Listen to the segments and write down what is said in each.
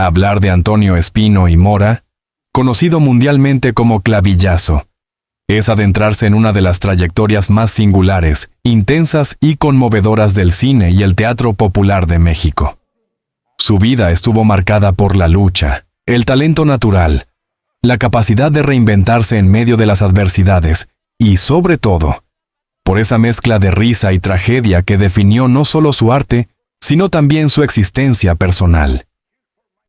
Hablar de Antonio Espino y Mora, conocido mundialmente como Clavillazo, es adentrarse en una de las trayectorias más singulares, intensas y conmovedoras del cine y el teatro popular de México. Su vida estuvo marcada por la lucha, el talento natural, la capacidad de reinventarse en medio de las adversidades y, sobre todo, por esa mezcla de risa y tragedia que definió no solo su arte, sino también su existencia personal.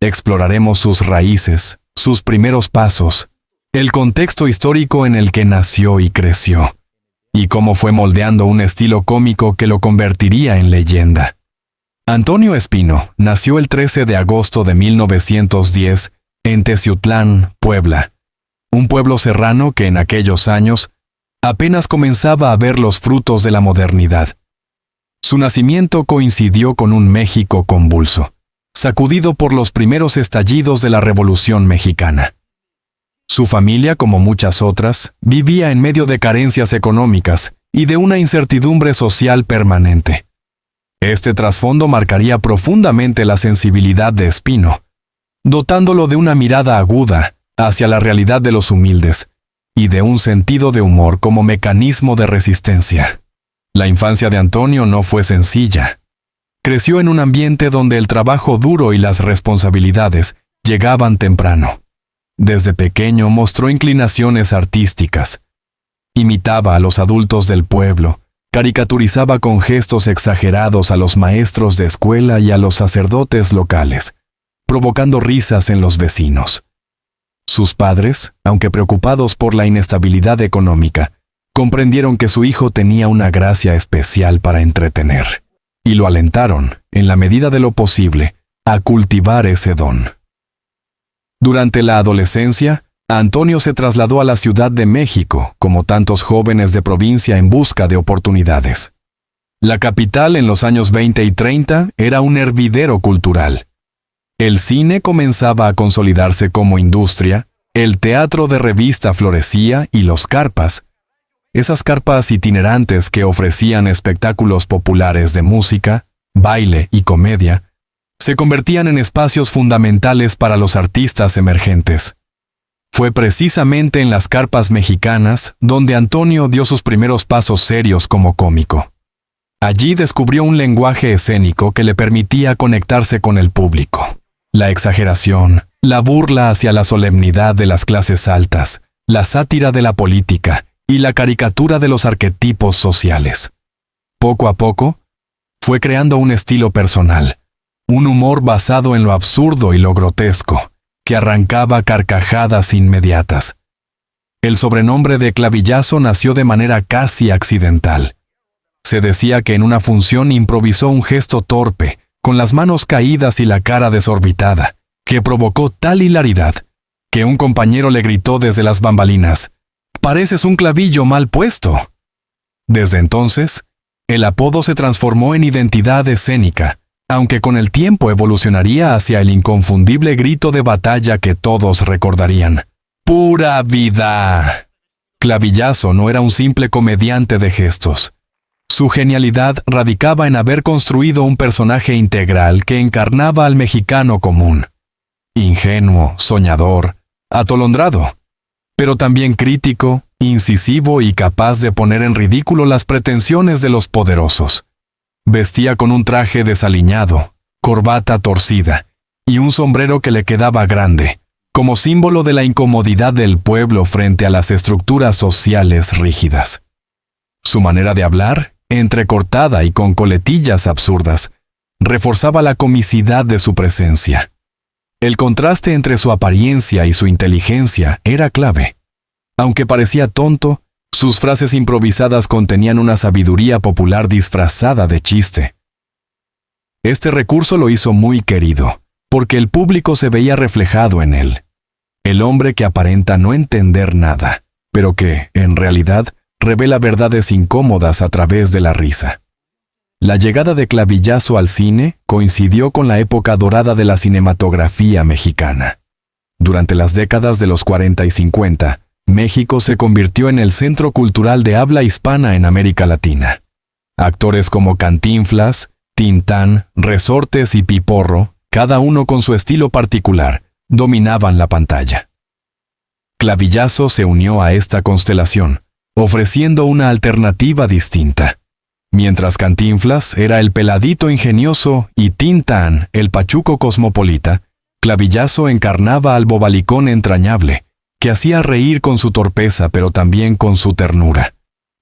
Exploraremos sus raíces, sus primeros pasos, el contexto histórico en el que nació y creció, y cómo fue moldeando un estilo cómico que lo convertiría en leyenda. Antonio Espino nació el 13 de agosto de 1910 en Teciutlán, Puebla, un pueblo serrano que en aquellos años apenas comenzaba a ver los frutos de la modernidad. Su nacimiento coincidió con un México convulso, sacudido por los primeros estallidos de la Revolución Mexicana. Su familia, como muchas otras, vivía en medio de carencias económicas y de una incertidumbre social permanente. Este trasfondo marcaría profundamente la sensibilidad de Espino, dotándolo de una mirada aguda hacia la realidad de los humildes y de un sentido de humor como mecanismo de resistencia. La infancia de Antonio no fue sencilla. Creció en un ambiente donde el trabajo duro y las responsabilidades llegaban temprano. Desde pequeño mostró inclinaciones artísticas. Imitaba a los adultos del pueblo, caricaturizaba con gestos exagerados a los maestros de escuela y a los sacerdotes locales, provocando risas en los vecinos. Sus padres, aunque preocupados por la inestabilidad económica, comprendieron que su hijo tenía una gracia especial para entretener, y lo alentaron, en la medida de lo posible, a cultivar ese don. Durante la adolescencia, Antonio se trasladó a la Ciudad de México, como tantos jóvenes de provincia en busca de oportunidades. La capital en los años 20 y 30 era un hervidero cultural. El cine comenzaba a consolidarse como industria, el teatro de revista florecía y los carpas, esas carpas itinerantes que ofrecían espectáculos populares de música, baile y comedia, se convertían en espacios fundamentales para los artistas emergentes. Fue precisamente en las carpas mexicanas donde Antonio dio sus primeros pasos serios como cómico. Allí descubrió un lenguaje escénico que le permitía conectarse con el público. La exageración, la burla hacia la solemnidad de las clases altas, la sátira de la política y la caricatura de los arquetipos sociales. Poco a poco, fue creando un estilo personal, un humor basado en lo absurdo y lo grotesco, que arrancaba carcajadas inmediatas. El sobrenombre de Clavillazo nació de manera casi accidental. Se decía que en una función improvisó un gesto torpe, con las manos caídas y la cara desorbitada, que provocó tal hilaridad, que un compañero le gritó desde las bambalinas: «¡Pareces un clavillo mal puesto!». Desde entonces, el apodo se transformó en identidad escénica, aunque con el tiempo evolucionaría hacia el inconfundible grito de batalla que todos recordarían: «¡Pura vida!». Clavillazo no era un simple comediante de gestos. Su genialidad radicaba en haber construido un personaje integral que encarnaba al mexicano común. Ingenuo, soñador, atolondrado, pero también crítico, incisivo y capaz de poner en ridículo las pretensiones de los poderosos. Vestía con un traje desaliñado, corbata torcida y un sombrero que le quedaba grande, como símbolo de la incomodidad del pueblo frente a las estructuras sociales rígidas. Su manera de hablar, entrecortada y con coletillas absurdas, reforzaba la comicidad de su presencia. El contraste entre su apariencia y su inteligencia era clave. Aunque parecía tonto, sus frases improvisadas contenían una sabiduría popular disfrazada de chiste. Este recurso lo hizo muy querido, porque el público se veía reflejado en él. El hombre que aparenta no entender nada, pero que, en realidad, revela verdades incómodas a través de la risa. La llegada de Clavillazo al cine coincidió con la época dorada de la cinematografía mexicana. Durante las décadas de los 40 y 50, México se convirtió en el centro cultural de habla hispana en América Latina. Actores como Cantinflas, Tintán, Resortes y Piporro, cada uno con su estilo particular, dominaban la pantalla. Clavillazo se unió a esta constelación, ofreciendo una alternativa distinta. Mientras Cantinflas era el peladito ingenioso y Tin Tan el pachuco cosmopolita, Clavillazo encarnaba al bobalicón entrañable, que hacía reír con su torpeza pero también con su ternura.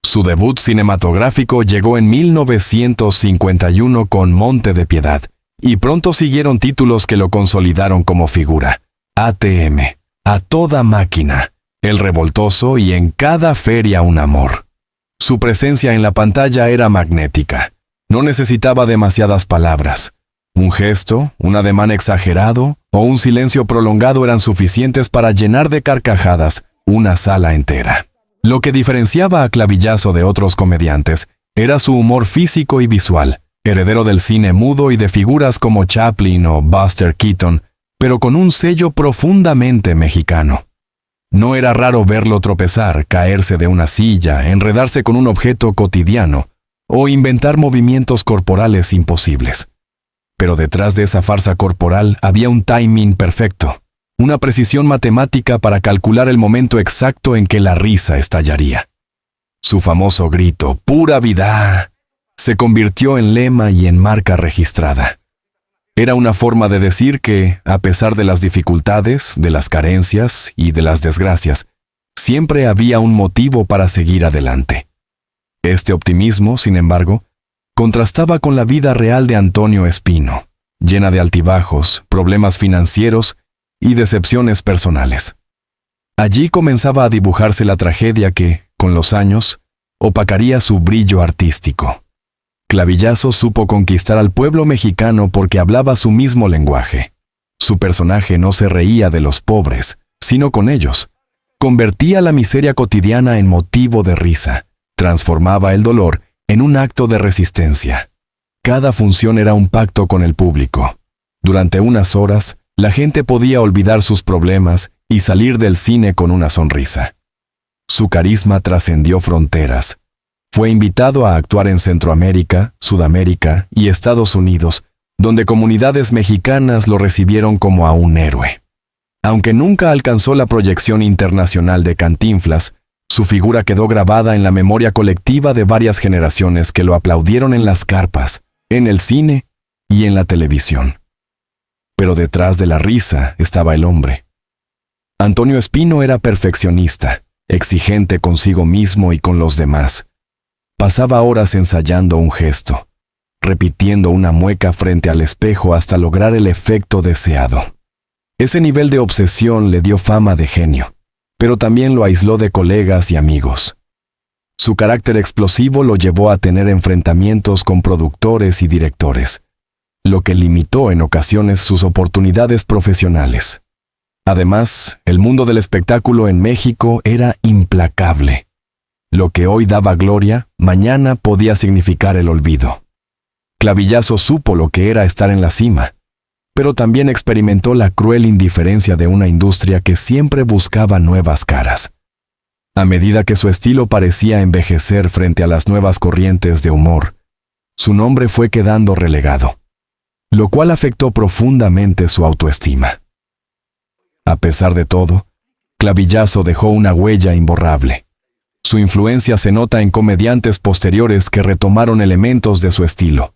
Su debut cinematográfico llegó en 1951 con Monte de Piedad, y pronto siguieron títulos que lo consolidaron como figura. ATM, A Toda Máquina, El Revoltoso y En Cada Feria un Amor. Su presencia en la pantalla era magnética. No necesitaba demasiadas palabras. Un gesto, un ademán exagerado o un silencio prolongado eran suficientes para llenar de carcajadas una sala entera. Lo que diferenciaba a Clavillazo de otros comediantes era su humor físico y visual, heredero del cine mudo y de figuras como Chaplin o Buster Keaton, pero con un sello profundamente mexicano. No era raro verlo tropezar, caerse de una silla, enredarse con un objeto cotidiano o inventar movimientos corporales imposibles. Pero detrás de esa farsa corporal había un timing perfecto, una precisión matemática para calcular el momento exacto en que la risa estallaría. Su famoso grito, ¡pura vida!, se convirtió en lema y en marca registrada. Era una forma de decir que, a pesar de las dificultades, de las carencias y de las desgracias, siempre había un motivo para seguir adelante. Este optimismo, sin embargo, contrastaba con la vida real de Antonio Espino, llena de altibajos, problemas financieros y decepciones personales. Allí comenzaba a dibujarse la tragedia que, con los años, opacaría su brillo artístico. Clavillazo supo conquistar al pueblo mexicano porque hablaba su mismo lenguaje. Su personaje no se reía de los pobres, sino con ellos. Convertía la miseria cotidiana en motivo de risa. Transformaba el dolor en un acto de resistencia. Cada función era un pacto con el público. Durante unas horas, la gente podía olvidar sus problemas y salir del cine con una sonrisa. Su carisma trascendió fronteras. Fue invitado a actuar en Centroamérica, Sudamérica y Estados Unidos, donde comunidades mexicanas lo recibieron como a un héroe. Aunque nunca alcanzó la proyección internacional de Cantinflas, su figura quedó grabada en la memoria colectiva de varias generaciones que lo aplaudieron en las carpas, en el cine y en la televisión. Pero detrás de la risa estaba el hombre. Antonio Espino era perfeccionista, exigente consigo mismo y con los demás. Pasaba horas ensayando un gesto, repitiendo una mueca frente al espejo hasta lograr el efecto deseado. Ese nivel de obsesión le dio fama de genio, pero también lo aisló de colegas y amigos. Su carácter explosivo lo llevó a tener enfrentamientos con productores y directores, lo que limitó en ocasiones sus oportunidades profesionales. Además, el mundo del espectáculo en México era implacable. Lo que hoy daba gloria, mañana podía significar el olvido. Clavillazo supo lo que era estar en la cima, pero también experimentó la cruel indiferencia de una industria que siempre buscaba nuevas caras. A medida que su estilo parecía envejecer frente a las nuevas corrientes de humor, su nombre fue quedando relegado, lo cual afectó profundamente su autoestima. A pesar de todo, Clavillazo dejó una huella imborrable. Su influencia se nota en comediantes posteriores que retomaron elementos de su estilo,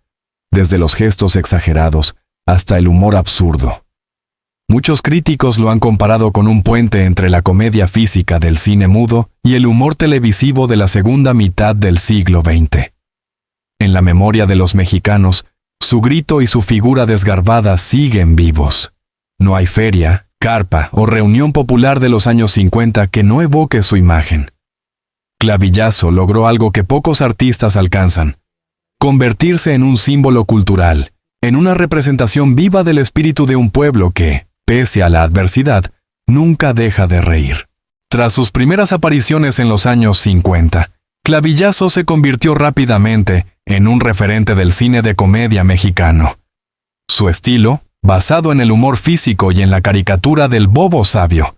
desde los gestos exagerados hasta el humor absurdo. Muchos críticos lo han comparado con un puente entre la comedia física del cine mudo y el humor televisivo de la segunda mitad del siglo XX. En la memoria de los mexicanos, su grito y su figura desgarbada siguen vivos. No hay feria, carpa o reunión popular de los años 50 que no evoque su imagen. Clavillazo logró algo que pocos artistas alcanzan: convertirse en un símbolo cultural, en una representación viva del espíritu de un pueblo que, pese a la adversidad, nunca deja de reír. Tras sus primeras apariciones en los años 50, Clavillazo se convirtió rápidamente en un referente del cine de comedia mexicano. Su estilo, basado en el humor físico y en la caricatura del bobo sabio,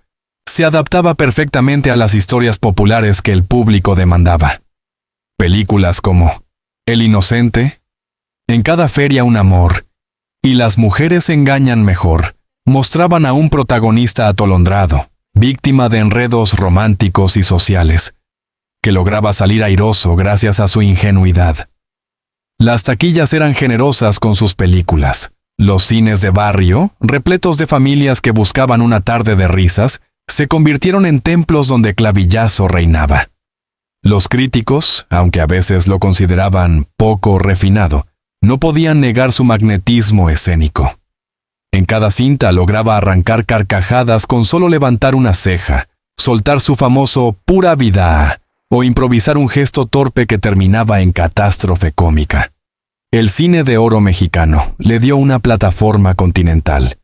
se adaptaba perfectamente a las historias populares que el público demandaba. Películas como El Inocente, En Cada Feria un Amor y Las mujeres engañan mejor mostraban a un protagonista atolondrado, víctima de enredos románticos y sociales, que lograba salir airoso gracias a su ingenuidad. Las taquillas eran generosas con sus películas. Los cines de barrio, repletos de familias que buscaban una tarde de risas, se convirtieron en templos donde Clavillazo reinaba. Los críticos, aunque a veces lo consideraban poco refinado, no podían negar su magnetismo escénico. En cada cinta lograba arrancar carcajadas con solo levantar una ceja, soltar su famoso pura vida o improvisar un gesto torpe que terminaba en catástrofe cómica. El cine de oro mexicano le dio una plataforma continental.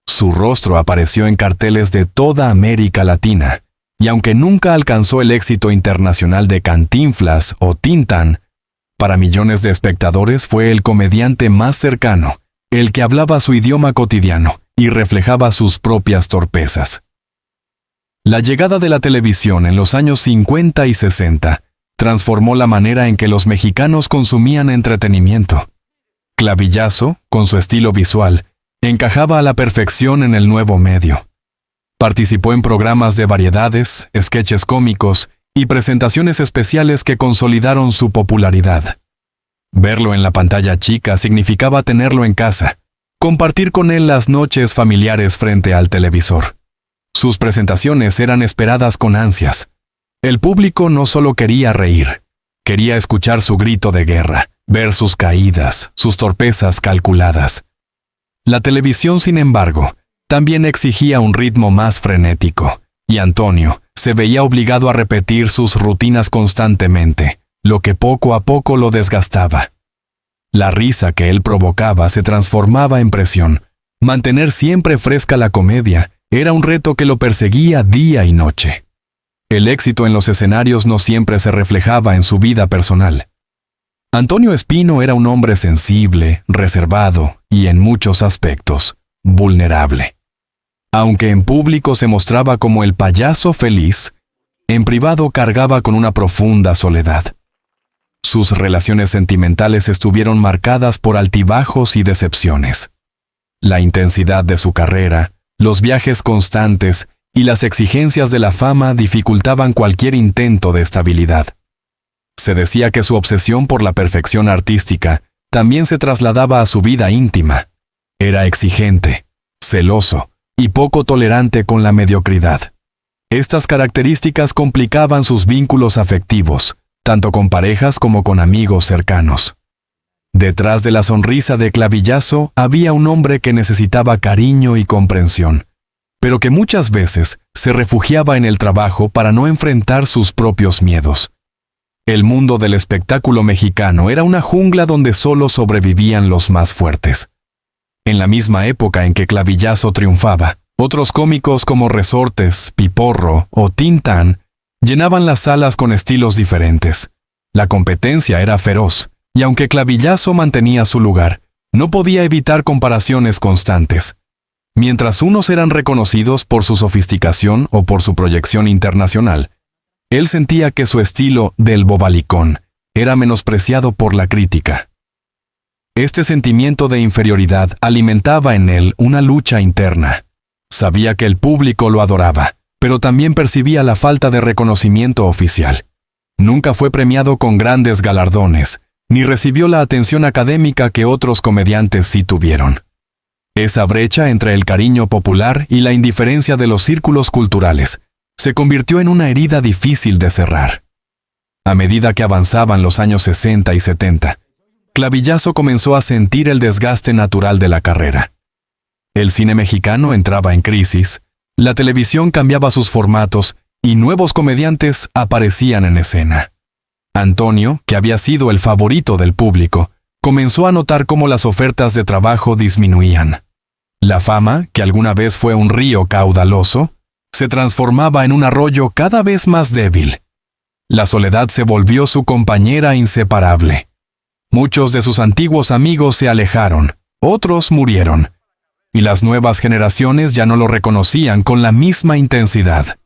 Su rostro apareció en carteles de toda América Latina, y aunque nunca alcanzó el éxito internacional de Cantinflas o Tintán, para millones de espectadores fue el comediante más cercano, el que hablaba su idioma cotidiano y reflejaba sus propias torpezas. La llegada de la televisión en los años 50 y 60 transformó la manera en que los mexicanos consumían entretenimiento. Clavillazo, con su estilo visual, encajaba a la perfección en el nuevo medio. Participó en programas de variedades, sketches cómicos y presentaciones especiales que consolidaron su popularidad. Verlo en la pantalla chica significaba tenerlo en casa, compartir con él las noches familiares frente al televisor. Sus presentaciones eran esperadas con ansias. El público no solo quería reír, quería escuchar su grito de guerra, ver sus caídas, sus torpezas calculadas. La televisión, sin embargo, también exigía un ritmo más frenético, y Antonio se veía obligado a repetir sus rutinas constantemente, lo que poco a poco lo desgastaba. La risa que él provocaba se transformaba en presión. Mantener siempre fresca la comedia era un reto que lo perseguía día y noche. El éxito en los escenarios no siempre se reflejaba en su vida personal. Antonio Espino era un hombre sensible, reservado y, en muchos aspectos, vulnerable. Aunque en público se mostraba como el payaso feliz, en privado cargaba con una profunda soledad. Sus relaciones sentimentales estuvieron marcadas por altibajos y decepciones. La intensidad de su carrera, los viajes constantes y las exigencias de la fama dificultaban cualquier intento de estabilidad. Se decía que su obsesión por la perfección artística también se trasladaba a su vida íntima. Era exigente, celoso y poco tolerante con la mediocridad. Estas características complicaban sus vínculos afectivos, tanto con parejas como con amigos cercanos. Detrás de la sonrisa de Clavillazo había un hombre que necesitaba cariño y comprensión, pero que muchas veces se refugiaba en el trabajo para no enfrentar sus propios miedos. El mundo del espectáculo mexicano era una jungla donde solo sobrevivían los más fuertes. En la misma época en que Clavillazo triunfaba, otros cómicos como Resortes, Piporro o Tintán llenaban las salas con estilos diferentes. La competencia era feroz, y aunque Clavillazo mantenía su lugar, no podía evitar comparaciones constantes. Mientras unos eran reconocidos por su sofisticación o por su proyección internacional, él sentía que su estilo del bobalicón era menospreciado por la crítica. Este sentimiento de inferioridad alimentaba en él una lucha interna. Sabía que el público lo adoraba, pero también percibía la falta de reconocimiento oficial. Nunca fue premiado con grandes galardones, ni recibió la atención académica que otros comediantes sí tuvieron. Esa brecha entre el cariño popular y la indiferencia de los círculos culturales se convirtió en una herida difícil de cerrar. A medida que avanzaban los años 60 y 70, Clavillazo comenzó a sentir el desgaste natural de la carrera. El cine mexicano entraba en crisis, la televisión cambiaba sus formatos y nuevos comediantes aparecían en escena. Antonio, que había sido el favorito del público, comenzó a notar cómo las ofertas de trabajo disminuían. La fama, que alguna vez fue un río caudaloso, se transformaba en un arroyo cada vez más débil. La soledad se volvió su compañera inseparable. Muchos de sus antiguos amigos se alejaron, otros murieron, y las nuevas generaciones ya no lo reconocían con la misma intensidad.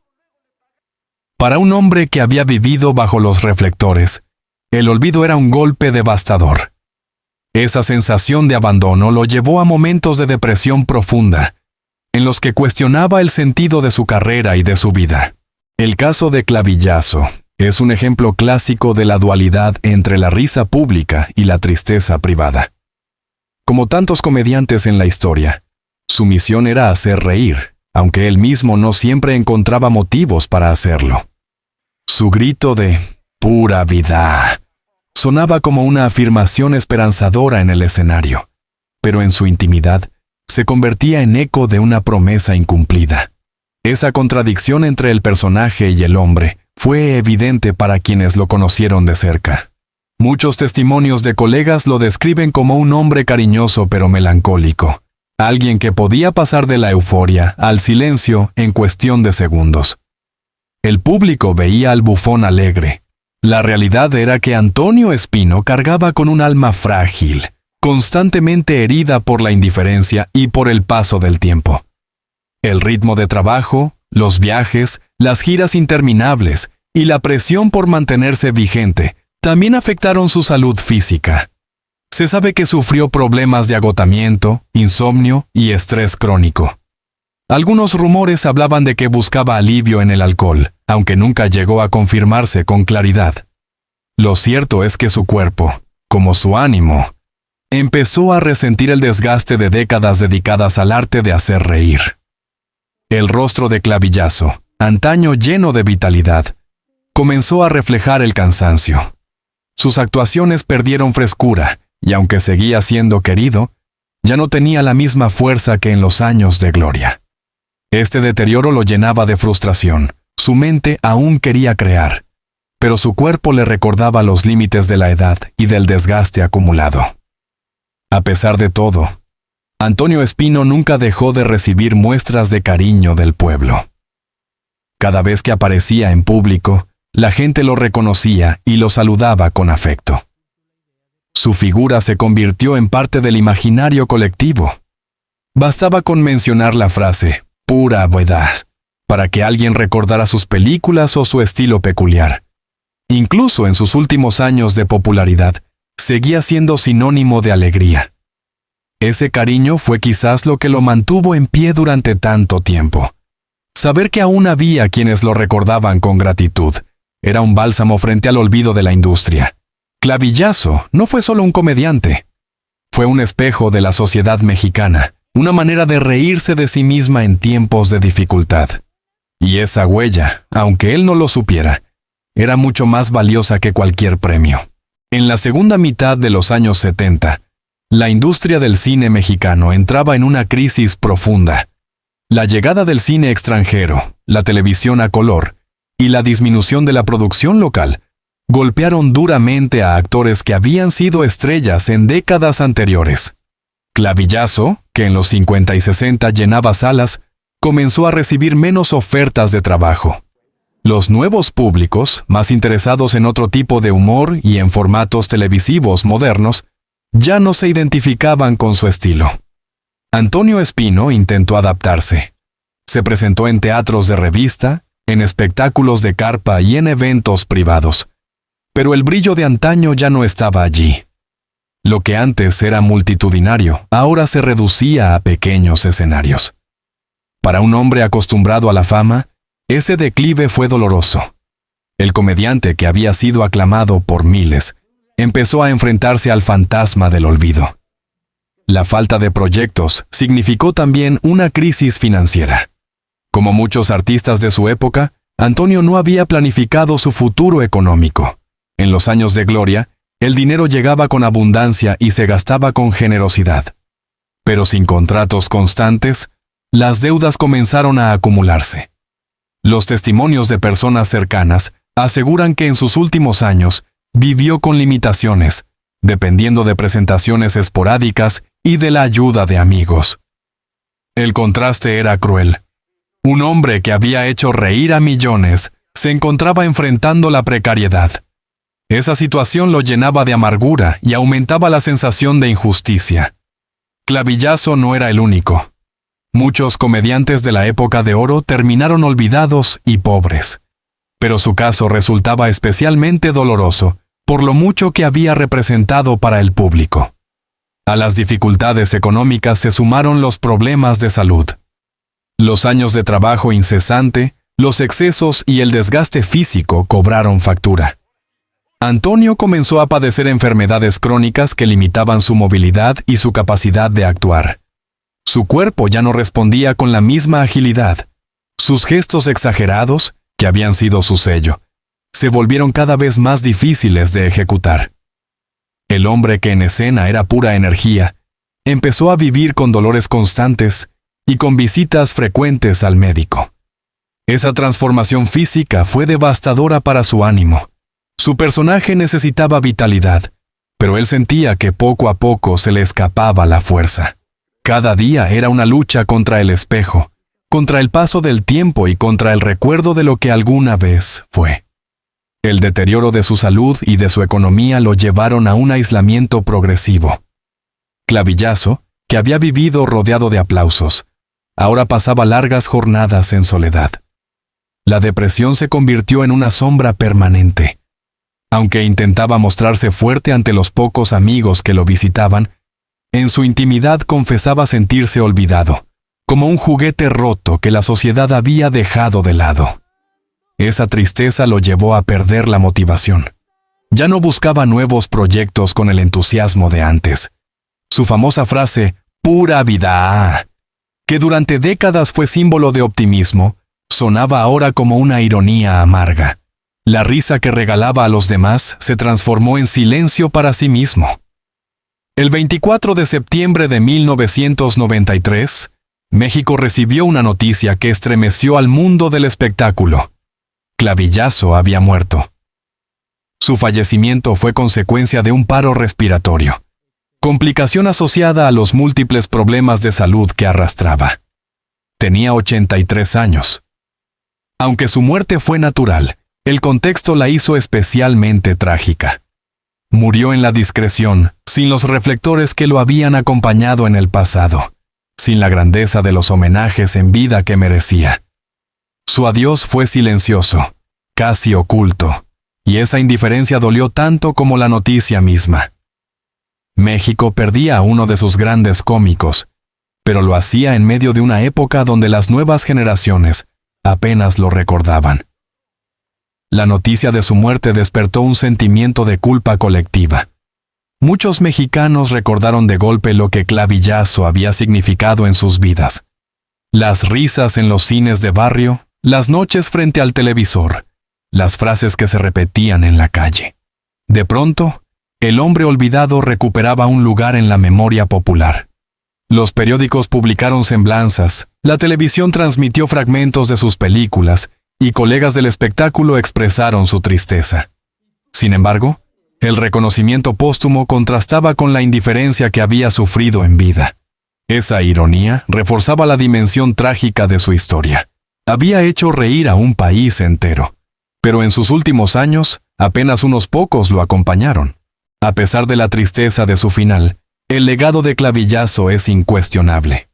Para un hombre que había vivido bajo los reflectores, el olvido era un golpe devastador. Esa sensación de abandono lo llevó a momentos de depresión profunda, en los que cuestionaba el sentido de su carrera y de su vida. El caso de Clavillazo es un ejemplo clásico de la dualidad entre la risa pública y la tristeza privada. Como tantos comediantes en la historia, su misión era hacer reír, aunque él mismo no siempre encontraba motivos para hacerlo. Su grito de «pura vida» sonaba como una afirmación esperanzadora en el escenario, pero en su intimidad se convertía en eco de una promesa incumplida. Esa contradicción entre el personaje y el hombre fue evidente para quienes lo conocieron de cerca. Muchos testimonios de colegas lo describen como un hombre cariñoso pero melancólico, alguien que podía pasar de la euforia al silencio en cuestión de segundos. El público veía al bufón alegre. La realidad era que Antonio Espino cargaba con un alma frágil, constantemente herida por la indiferencia y por el paso del tiempo. El ritmo de trabajo, los viajes, las giras interminables y la presión por mantenerse vigente también afectaron su salud física. Se sabe que sufrió problemas de agotamiento, insomnio y estrés crónico. Algunos rumores hablaban de que buscaba alivio en el alcohol, aunque nunca llegó a confirmarse con claridad. Lo cierto es que su cuerpo, como su ánimo, empezó a resentir el desgaste de décadas dedicadas al arte de hacer reír. El rostro de Clavillazo, antaño lleno de vitalidad, comenzó a reflejar el cansancio. Sus actuaciones perdieron frescura, y aunque seguía siendo querido, ya no tenía la misma fuerza que en los años de gloria. Este deterioro lo llenaba de frustración. Su mente aún quería crear, pero su cuerpo le recordaba los límites de la edad y del desgaste acumulado. A pesar de todo, Antonio Espino nunca dejó de recibir muestras de cariño del pueblo. Cada vez que aparecía en público, la gente lo reconocía y lo saludaba con afecto. Su figura se convirtió en parte del imaginario colectivo. Bastaba con mencionar la frase «pura verdad» para que alguien recordara sus películas o su estilo peculiar. Incluso en sus últimos años de popularidad, seguía siendo sinónimo de alegría. Ese cariño fue quizás lo que lo mantuvo en pie durante tanto tiempo. Saber que aún había quienes lo recordaban con gratitud era un bálsamo frente al olvido de la industria. Clavillazo no fue solo un comediante. Fue un espejo de la sociedad mexicana, una manera de reírse de sí misma en tiempos de dificultad. Y esa huella, aunque él no lo supiera, era mucho más valiosa que cualquier premio. En la segunda mitad de los años 70, la industria del cine mexicano entraba en una crisis profunda. La llegada del cine extranjero, la televisión a color y la disminución de la producción local golpearon duramente a actores que habían sido estrellas en décadas anteriores. Clavillazo, que en los 50 y 60 llenaba salas, comenzó a recibir menos ofertas de trabajo. Los nuevos públicos, más interesados en otro tipo de humor y en formatos televisivos modernos, ya no se identificaban con su estilo. Antonio Espino intentó adaptarse. Se presentó en teatros de revista, en espectáculos de carpa y en eventos privados. Pero el brillo de antaño ya no estaba allí. Lo que antes era multitudinario, ahora se reducía a pequeños escenarios. Para un hombre acostumbrado a la fama, ese declive fue doloroso. El comediante que había sido aclamado por miles, empezó a enfrentarse al fantasma del olvido. La falta de proyectos significó también una crisis financiera. Como muchos artistas de su época, Antonio no había planificado su futuro económico. En los años de gloria, el dinero llegaba con abundancia y se gastaba con generosidad. Pero sin contratos constantes, las deudas comenzaron a acumularse. Los testimonios de personas cercanas aseguran que en sus últimos años vivió con limitaciones, dependiendo de presentaciones esporádicas y de la ayuda de amigos. El contraste era cruel. Un hombre que había hecho reír a millones se encontraba enfrentando la precariedad. Esa situación lo llenaba de amargura y aumentaba la sensación de injusticia. Clavillazo no era el único. Muchos comediantes de la época de oro terminaron olvidados y pobres. Pero su caso resultaba especialmente doloroso por lo mucho que había representado para el público. A las dificultades económicas se sumaron los problemas de salud. Los años de trabajo incesante, los excesos y el desgaste físico cobraron factura. Antonio comenzó a padecer enfermedades crónicas que limitaban su movilidad y su capacidad de actuar. Su cuerpo ya no respondía con la misma agilidad. Sus gestos exagerados, que habían sido su sello, se volvieron cada vez más difíciles de ejecutar. El hombre que en escena era pura energía, empezó a vivir con dolores constantes y con visitas frecuentes al médico. Esa transformación física fue devastadora para su ánimo. Su personaje necesitaba vitalidad, pero él sentía que poco a poco se le escapaba la fuerza. Cada día era una lucha contra el espejo, contra el paso del tiempo y contra el recuerdo de lo que alguna vez fue. El deterioro de su salud y de su economía lo llevaron a un aislamiento progresivo. Clavillazo, que había vivido rodeado de aplausos, ahora pasaba largas jornadas en soledad. La depresión se convirtió en una sombra permanente. Aunque intentaba mostrarse fuerte ante los pocos amigos que lo visitaban, en su intimidad confesaba sentirse olvidado, como un juguete roto que la sociedad había dejado de lado. Esa tristeza lo llevó a perder la motivación. Ya no buscaba nuevos proyectos con el entusiasmo de antes. Su famosa frase, "pura vida", que durante décadas fue símbolo de optimismo, sonaba ahora como una ironía amarga. La risa que regalaba a los demás se transformó en silencio para sí mismo. El 24 de septiembre de 1993, México recibió una noticia que estremeció al mundo del espectáculo. Clavillazo había muerto. Su fallecimiento fue consecuencia de un paro respiratorio, complicación asociada a los múltiples problemas de salud que arrastraba. Tenía 83 años. Aunque su muerte fue natural, el contexto la hizo especialmente trágica. Murió en la discreción, sin los reflectores que lo habían acompañado en el pasado, sin la grandeza de los homenajes en vida que merecía. Su adiós fue silencioso, casi oculto, y esa indiferencia dolió tanto como la noticia misma. México perdía a uno de sus grandes cómicos, pero lo hacía en medio de una época donde las nuevas generaciones apenas lo recordaban. La noticia de su muerte despertó un sentimiento de culpa colectiva. Muchos mexicanos recordaron de golpe lo que Clavillazo había significado en sus vidas. Las risas en los cines de barrio, las noches frente al televisor, las frases que se repetían en la calle. De pronto, el hombre olvidado recuperaba un lugar en la memoria popular. Los periódicos publicaron semblanzas, la televisión transmitió fragmentos de sus películas, y colegas del espectáculo expresaron su tristeza. Sin embargo, el reconocimiento póstumo contrastaba con la indiferencia que había sufrido en vida. Esa ironía reforzaba la dimensión trágica de su historia. Había hecho reír a un país entero, pero en sus últimos años, apenas unos pocos lo acompañaron. A pesar de la tristeza de su final, el legado de Clavillazo es incuestionable.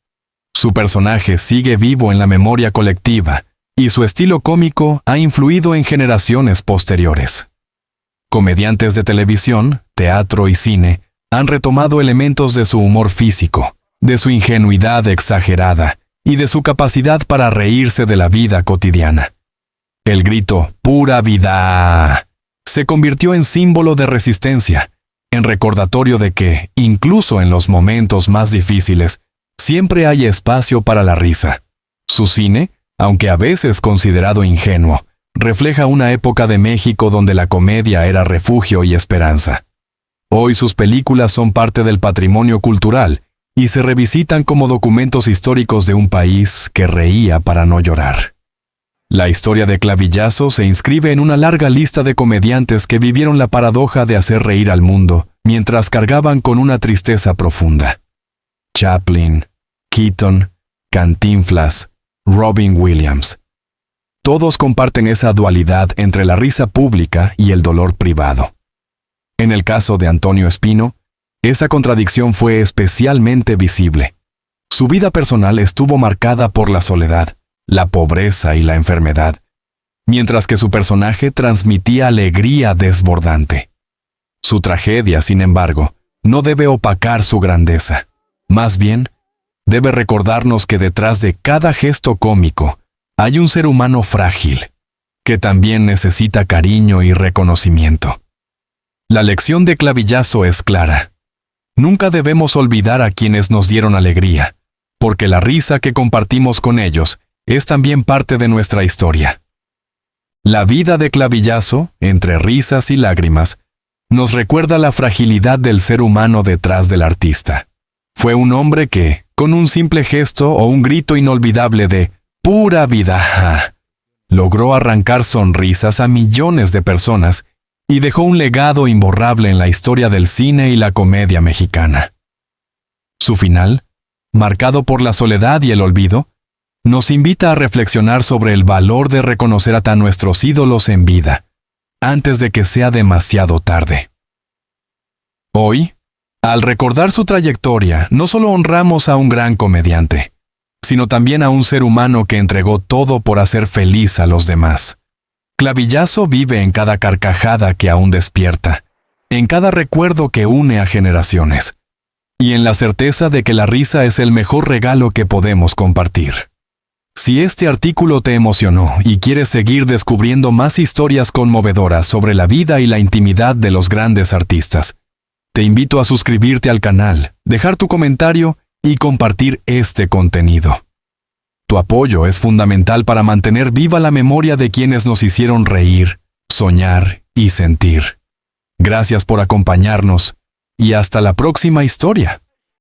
Su personaje sigue vivo en la memoria colectiva, y su estilo cómico ha influido en generaciones posteriores. Comediantes de televisión, teatro y cine han retomado elementos de su humor físico, de su ingenuidad exagerada y de su capacidad para reírse de la vida cotidiana. El grito "pura vida" se convirtió en símbolo de resistencia, en recordatorio de que, incluso en los momentos más difíciles, siempre hay espacio para la risa. Su cine, aunque a veces considerado ingenuo, refleja una época de México donde la comedia era refugio y esperanza. Hoy sus películas son parte del patrimonio cultural y se revisitan como documentos históricos de un país que reía para no llorar. La historia de Clavillazo se inscribe en una larga lista de comediantes que vivieron la paradoja de hacer reír al mundo mientras cargaban con una tristeza profunda. Chaplin, Keaton, Cantinflas, Robin Williams. Todos comparten esa dualidad entre la risa pública y el dolor privado. En el caso de Antonio Espino, esa contradicción fue especialmente visible. Su vida personal estuvo marcada por la soledad, la pobreza y la enfermedad, mientras que su personaje transmitía alegría desbordante. Su tragedia, sin embargo, no debe opacar su grandeza. Más bien, debe recordarnos que detrás de cada gesto cómico hay un ser humano frágil, que también necesita cariño y reconocimiento. La lección de Clavillazo es clara. Nunca debemos olvidar a quienes nos dieron alegría, porque la risa que compartimos con ellos es también parte de nuestra historia. La vida de Clavillazo, entre risas y lágrimas, nos recuerda la fragilidad del ser humano detrás del artista. Fue un hombre que, con un simple gesto o un grito inolvidable de ¡pura vida!, logró arrancar sonrisas a millones de personas y dejó un legado imborrable en la historia del cine y la comedia mexicana. Su final, marcado por la soledad y el olvido, nos invita a reflexionar sobre el valor de reconocer a nuestros ídolos en vida, antes de que sea demasiado tarde. Hoy, al recordar su trayectoria, no solo honramos a un gran comediante, sino también a un ser humano que entregó todo por hacer feliz a los demás. Clavillazo vive en cada carcajada que aún despierta, en cada recuerdo que une a generaciones, y en la certeza de que la risa es el mejor regalo que podemos compartir. Si este artículo te emocionó y quieres seguir descubriendo más historias conmovedoras sobre la vida y la intimidad de los grandes artistas, te invito a suscribirte al canal, dejar tu comentario y compartir este contenido. Tu apoyo es fundamental para mantener viva la memoria de quienes nos hicieron reír, soñar y sentir. Gracias por acompañarnos y hasta la próxima historia.